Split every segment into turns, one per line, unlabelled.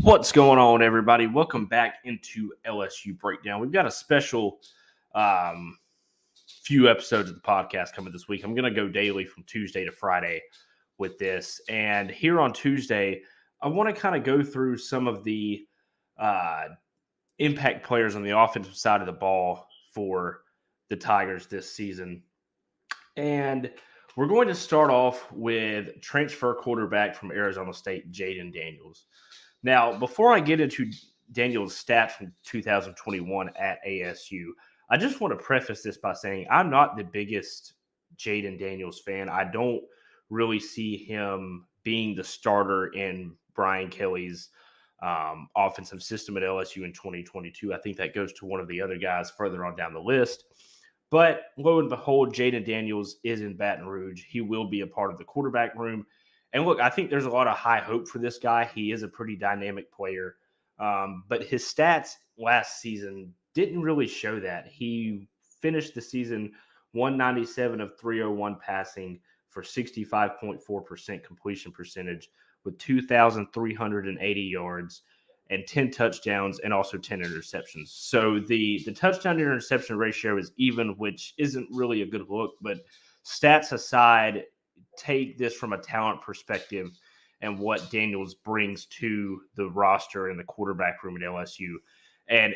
What's going on, everybody? Welcome back into LSU Breakdown. We've got a special few episodes of the podcast coming this week. I'm going to go daily from Tuesday to Friday with this. And here on Tuesday, I want to kind of go through some of the impact players on the offensive side of the ball for the Tigers this season. And we're going to start off with transfer quarterback from Arizona State, Jayden Daniels. Now, before I get into Daniels' stats from 2021 at ASU, I just want to preface this by saying I'm not the biggest Jayden Daniels fan. I don't really see him being the starter in Brian Kelly's offensive system at LSU in 2022. I think that goes to one of the other guys further on down the list. But lo and behold, Jayden Daniels is in Baton Rouge. He will be a part of the quarterback room. And look, I think there's a lot of high hope for this guy. He is a pretty dynamic player. But his stats last season didn't really show that. He finished the season 197 of 301 passing for 65.4% completion percentage with 2,380 yards and 10 touchdowns and also 10 interceptions. So the touchdown to interception ratio is even, which isn't really a good look. But stats aside, take this from a talent perspective and what Daniels brings to the roster and the quarterback room at LSU. And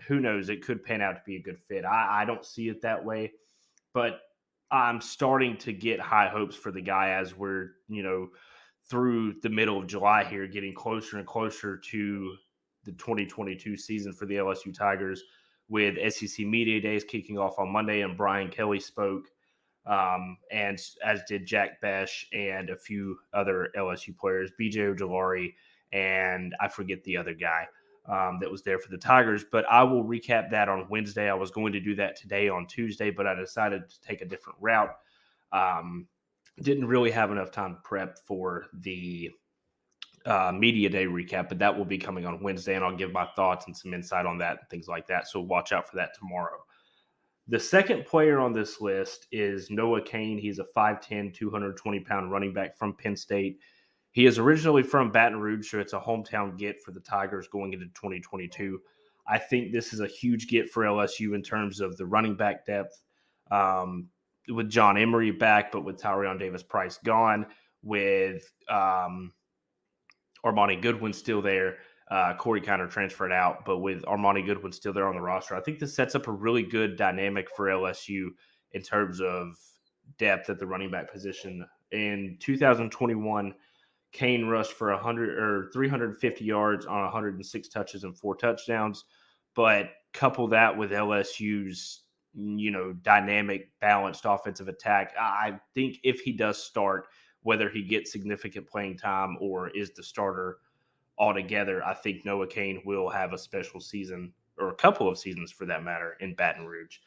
who knows, it could pan out to be a good fit. I don't see it that way, but I'm starting to get high hopes for the guy as we're, through the middle of July here, getting closer and closer to the 2022 season for the LSU Tigers, with SEC Media Days kicking off on Monday, and Brian Kelly spoke. And as did Jack Besh and a few other LSU players, BJ Ojolari, and I forget the other guy that was there for the Tigers. But I will recap that on Wednesday. I was going to do that today on Tuesday, but I decided to take a different route. Didn't really have enough time to prep for the media day recap, but that will be coming on Wednesday, and I'll give my thoughts and some insight on that and things like that. So watch out for that tomorrow. The second player on this list is Noah Kane. He's a 5'10", 220-pound running back from Penn State. He is originally from Baton Rouge, so it's a hometown get for the Tigers going into 2022. I think this is a huge get for LSU in terms of the running back depth, with John Emery back, but with Tyrion Davis-Price gone, with Armani Goodwin still there. Corey Kiner transferred out, but with Armani Goodwin still there on the roster, I think this sets up a really good dynamic for LSU in terms of depth at the running back position. In 2021, Kane rushed for 350 yards on 106 touches and 4 touchdowns. But couple that with LSU's dynamic, balanced offensive attack, I think if he does start, whether he gets significant playing time or is the starter altogether, I think Noah Kane will have a special season, or a couple of seasons for that matter, in Baton Rouge.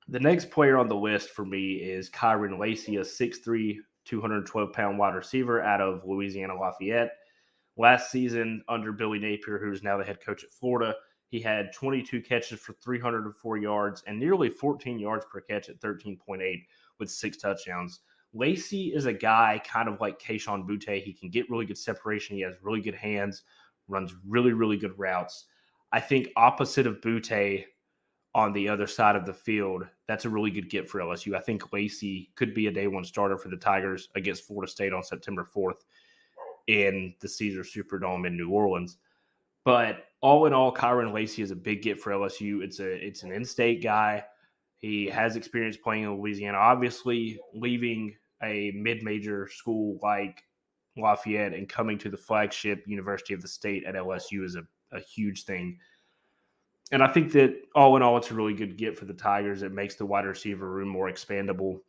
The next player on the list for me is Kyron Lacia, 6'3", 212-pound wide receiver out of Louisiana Lafayette. Last season, under Billy Napier, who's now the head coach at Florida, he had 22 catches for 304 yards and nearly 14 yards per catch at 13.8 with 6 touchdowns. Lacy is a guy kind of like Kayshon Boutte. He can get really good separation. He has really good hands, runs really, really good routes. I think opposite of Boutte on the other side of the field, that's a really good get for LSU. I think Lacy could be a day one starter for the Tigers against Florida State on September 4th in the Caesars Superdome in New Orleans. But all in all, Kyron Lacy is a big get for LSU. It's an in-state guy. He has experience playing in Louisiana. Obviously, leaving a mid-major school like Lafayette and coming to the flagship University of the State at LSU is a huge thing. And I think that all in all, it's a really good get for the Tigers. It makes the wide receiver room more expandable.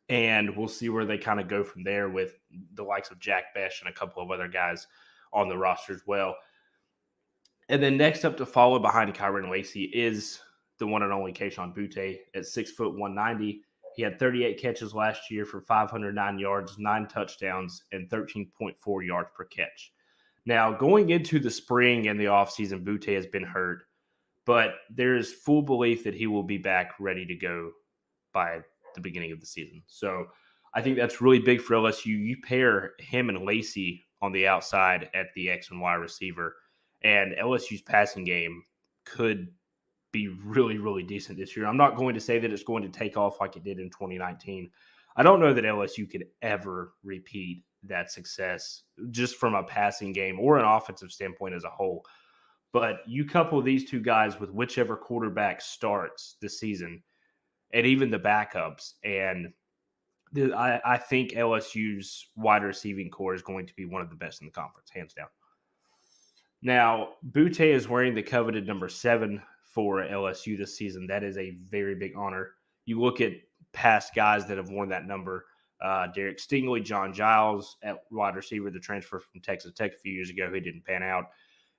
And we'll see where they kind of go from there with the likes of Jack Besh and a couple of other guys on the roster as well. And then next up to follow behind Kyron Lacy is the one and only Kayshon Boutte at 6'1", 190. He had 38 catches last year for 509 yards, 9 touchdowns, and 13.4 yards per catch. Now, going into the spring and the offseason, Boutte has been hurt, but there is full belief that he will be back ready to go by the beginning of the season. So I think that's really big for LSU. You pair him and Lacy on the outside at the X and Y receiver. And LSU's passing game could be really, really decent this year. I'm not going to say that it's going to take off like it did in 2019. I don't know that LSU could ever repeat that success just from a passing game or an offensive standpoint as a whole. But you couple these two guys with whichever quarterback starts this season and even the backups, and I think LSU's wide receiving core is going to be one of the best in the conference, hands down. Now, Butte is wearing the coveted number 7 for LSU this season. That is a very big honor. You look at past guys that have worn that number. Derek Stingley, John Giles at wide receiver, the transfer from Texas Tech a few years ago, who didn't pan out.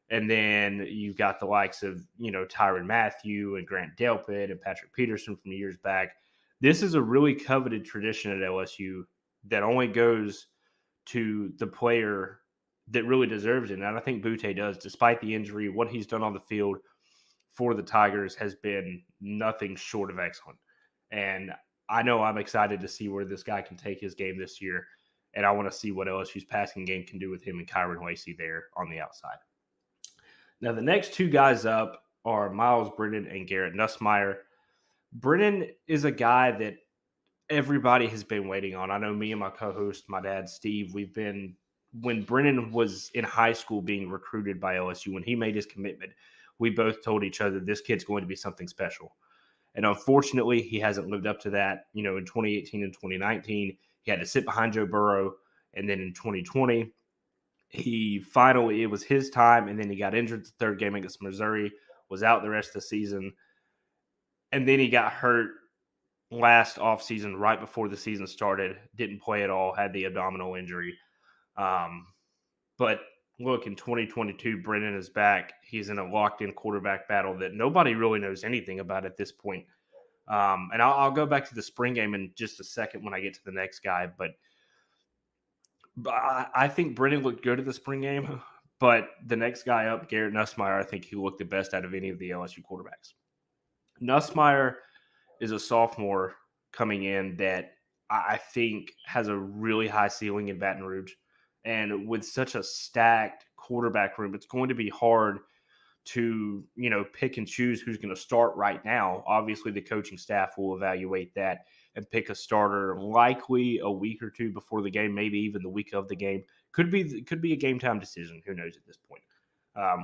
And then you've got the likes of, Tyrann Mathieu and Grant Delpit and Patrick Peterson from years back. This is a really coveted tradition at LSU that only goes to the player that really deserves it. And I think Butte does, despite the injury. What he's done on the field for the Tigers has been nothing short of excellent. And I know I'm excited to see where this guy can take his game this year. And I want to see what LSU's passing game can do with him and Kyron Lacy there on the outside. Now, the next two guys up are Myles Brennan and Garrett Nutsmeyer. Brennan is a guy that everybody has been waiting on. I know me and my co-host, my dad, Steve, when Brennan was in high school being recruited by LSU, when he made his commitment, we both told each other this kid's going to be something special. And unfortunately, he hasn't lived up to that. In 2018 and 2019, he had to sit behind Joe Burrow. And then in 2020, it was his time, and then he got injured the third game against Missouri, was out the rest of the season. And then he got hurt last offseason, right before the season started, didn't play at all, had the abdominal injury. But look, in 2022, Brennan is back. He's in a locked-in quarterback battle that nobody really knows anything about at this point. And I'll go back to the spring game in just a second when I get to the next guy. But I think Brennan looked good at the spring game. But the next guy up, Garrett Nutsmeyer, I think he looked the best out of any of the LSU quarterbacks. Nutsmeyer is a sophomore coming in that I think has a really high ceiling in Baton Rouge. And with such a stacked quarterback room, it's going to be hard to, pick and choose who's going to start right now. Obviously, the coaching staff will evaluate that and pick a starter likely a week or two before the game, maybe even the week of the game. Could be a game time decision. Who knows at this point?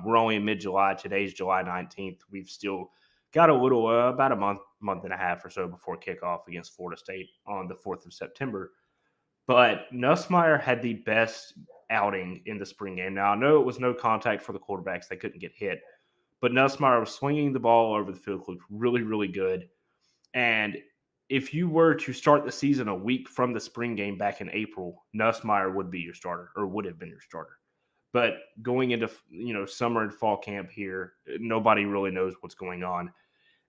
We're only in mid-July. Today's July 19th. We've still got a little, about a month and a half or so before kickoff against Florida State on the 4th of September. But Nutsmeyer had the best outing in the spring game. Now, I know it was no contact for the quarterbacks. They couldn't get hit. But Nutsmeyer was swinging the ball all over the field, looked really, really good. And if you were to start the season a week from the spring game back in April, Nutsmeyer would be your starter, or would have been your starter. But going into, summer and fall camp here, nobody really knows what's going on.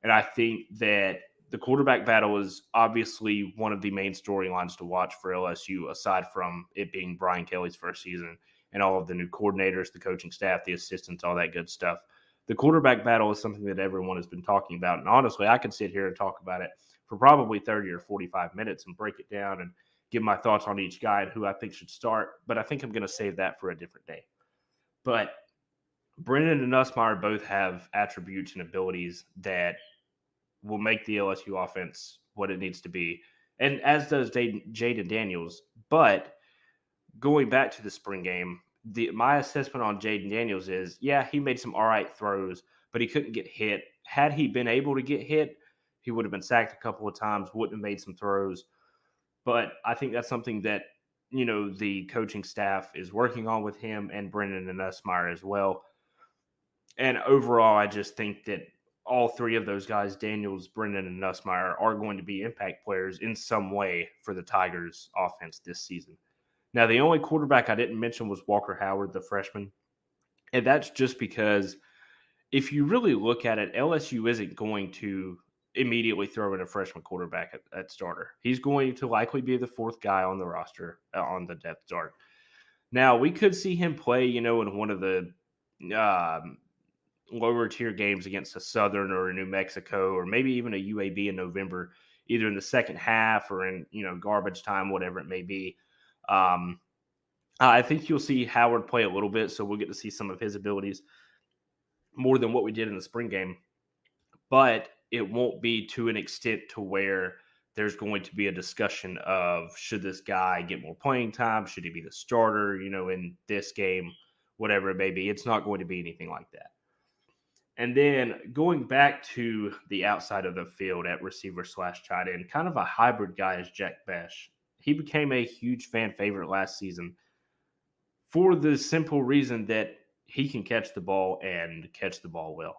And I think that the quarterback battle is obviously one of the main storylines to watch for LSU, aside from it being Brian Kelly's first season and all of the new coordinators, the coaching staff, the assistants, all that good stuff. The quarterback battle is something that everyone has been talking about. And honestly, I could sit here and talk about it for probably 30 or 45 minutes and break it down and give my thoughts on each guy and who I think should start. But I think I'm going to save that for a different day. But Brennan and Nutsmeyer both have attributes and abilities that will make the LSU offense what it needs to be, and as does Jayden Daniels. But going back to the spring game, my assessment on Jayden Daniels is, he made some all right throws, but he couldn't get hit. Had he been able to get hit, he would have been sacked a couple of times, wouldn't have made some throws. But I think that's something that, the coaching staff is working on with him and Brennan and Nutsmeyer as well. And overall, I just think that all three of those guys, Daniels, Brennan, and Nutsmeyer, are going to be impact players in some way for the Tigers offense this season. Now, the only quarterback I didn't mention was Walker Howard, the freshman. And that's just because if you really look at it, LSU isn't going to immediately throw in a freshman quarterback at starter. He's going to likely be the fourth guy on the roster on the depth chart. Now, we could see him play, in one of the lower tier games against a Southern or a New Mexico or maybe even a UAB in November, either in the second half or in, garbage time, whatever it may be. I think you'll see Howard play a little bit, so we'll get to see some of his abilities more than what we did in the spring game. But it won't be to an extent to where there's going to be a discussion of should this guy get more playing time? Should he be the starter, in this game, whatever it may be. It's not going to be anything like that. And then going back to the outside of the field at receiver / tight end, kind of a hybrid guy is Jack Bech. He became a huge fan favorite last season for the simple reason that he can catch the ball and catch the ball well.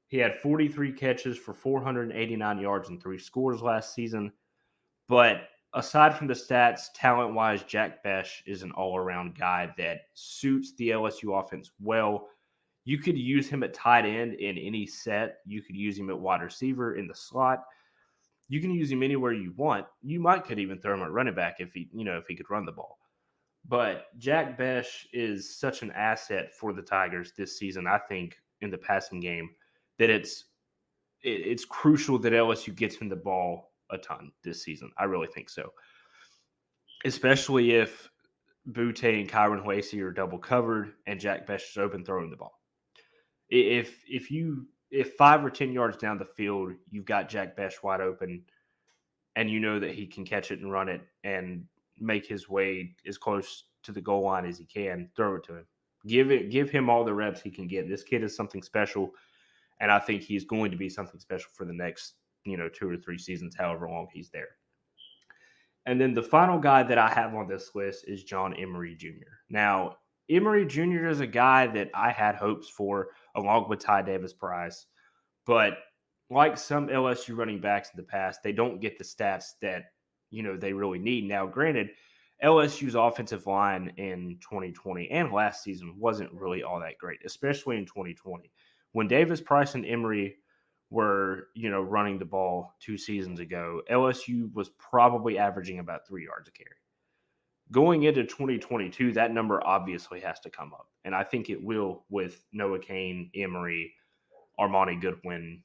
He had 43 catches for 489 yards and 3 scores last season. But aside from the stats, talent-wise, Jack Bech is an all-around guy that suits the LSU offense well. You could use him at tight end in any set. You could use him at wide receiver in the slot. You can use him anywhere you want. You could even throw him at running back if he could run the ball. But Jack Bech is such an asset for the Tigers this season, I think, in the passing game, that it's crucial that LSU gets him the ball a ton this season. I really think so. Especially if Butte and Kyron Lacy are double covered and Jack Bech is open throwing the ball. If 5 or 10 yards down the field, you've got Jack Bech wide open and you know that he can catch it and run it and make his way as close to the goal line as he can, throw it to him. Give him all the reps he can get. This kid is something special, and I think he's going to be something special for the next, 2 or 3 seasons, however long he's there. And then the final guy that I have on this list is John Emery Jr. Now, Emery Jr. is a guy that I had hopes for along with Ty Davis-Price, but like some LSU running backs in the past, they don't get the stats that, they really need. Now, granted, LSU's offensive line in 2020 and last season wasn't really all that great, especially in 2020. When Davis-Price and Emery were, running the ball 2 seasons ago, LSU was probably averaging about 3 yards a carry. Going into 2022, that number obviously has to come up, and I think it will with Noah Kane, Emery, Armani Goodwin,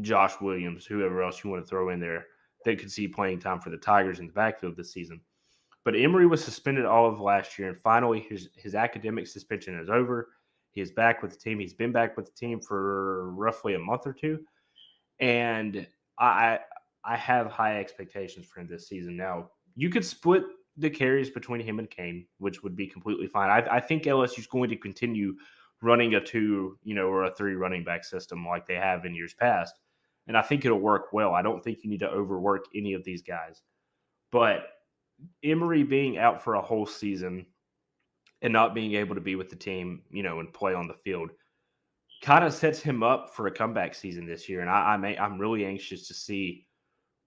Josh Williams, whoever else you want to throw in there that could see playing time for the Tigers in the backfield this season. But Emery was suspended all of last year, and finally his academic suspension is over. He is back with the team. He's been back with the team for roughly a month or 2, and I have high expectations for him this season. Now, you could split the carries between him and Kane, which would be completely fine. I think LSU is going to continue running a 2, or a 3 running back system like they have in years past, and I think it'll work well. I don't think you need to overwork any of these guys. But Emery being out for a whole season and not being able to be with the team, and play on the field kind of sets him up for a comeback season this year. And I'm really anxious to see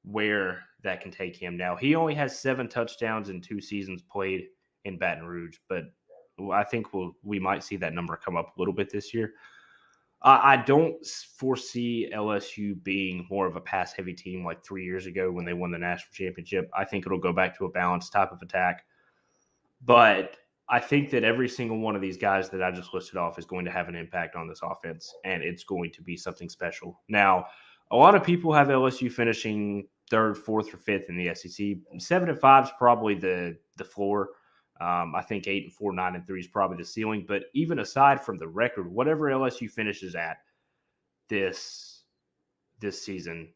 where that can take him. Now, he only has 7 touchdowns in 2 seasons played in Baton Rouge, but I think we might see that number come up a little bit this year. I don't foresee LSU being more of a pass-heavy team like 3 years ago when they won the national championship. I think it'll go back to a balanced type of attack. But I think that every single one of these guys that I just listed off is going to have an impact on this offense, and it's going to be something special. Now, a lot of people have LSU finishing 3rd, 4th, or 5th in the SEC. 7-5 is probably the floor. I think 8-4, 9-3 is probably the ceiling. But even aside from the record, whatever LSU finishes at this season,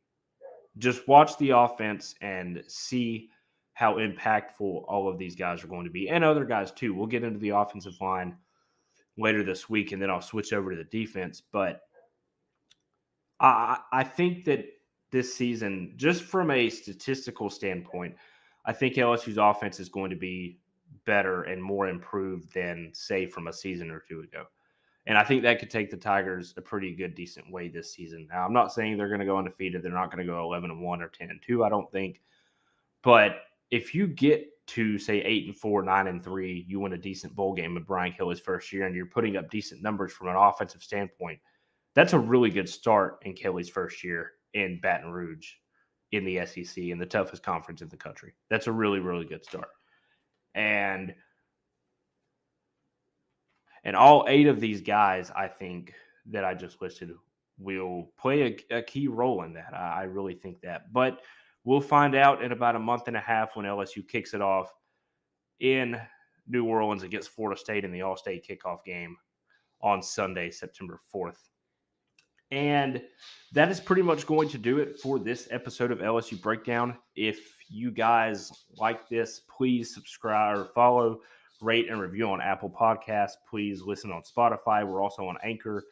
just watch the offense and see how impactful all of these guys are going to be, and other guys too. We'll get into the offensive line later this week, and then I'll switch over to the defense. But I think that this season, just from a statistical standpoint, I think LSU's offense is going to be better and more improved than, say, from a season or 2 ago. And I think that could take the Tigers a pretty good, decent way this season. Now, I'm not saying they're going to go undefeated. They're not going to go 11-1 or 10-2, I don't think. But if you get to, say, 8-4, 9-3, you win a decent bowl game with Brian Kelly's first year, and you're putting up decent numbers from an offensive standpoint, that's a really good start in Kelly's first year in Baton Rouge in the SEC, in the toughest conference in the country. That's a really, really good start. And all 8 of these guys, I think, that I just listed will play a key role in that. I really think that. But we'll find out in about a month and a half when LSU kicks it off in New Orleans against Florida State in the All-State kickoff game on Sunday, September 4th. And that is pretty much going to do it for this episode of LSU Breakdown. If you guys like this, please subscribe or follow, rate, and review on Apple Podcasts. Please listen on Spotify. We're also on Anchor.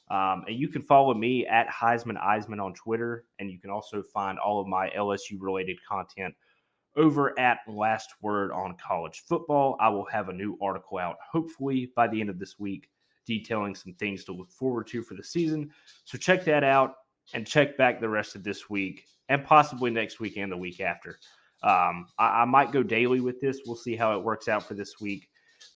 And you can follow me at Eisman on Twitter. And you can also find all of my LSU-related content over at Last Word on College Football. I will have a new article out, hopefully, by the end of this week, detailing some things to look forward to for the season. So check that out and check back the rest of this week and possibly next week and the week after. I might go daily with this. We'll see how it works out for this week.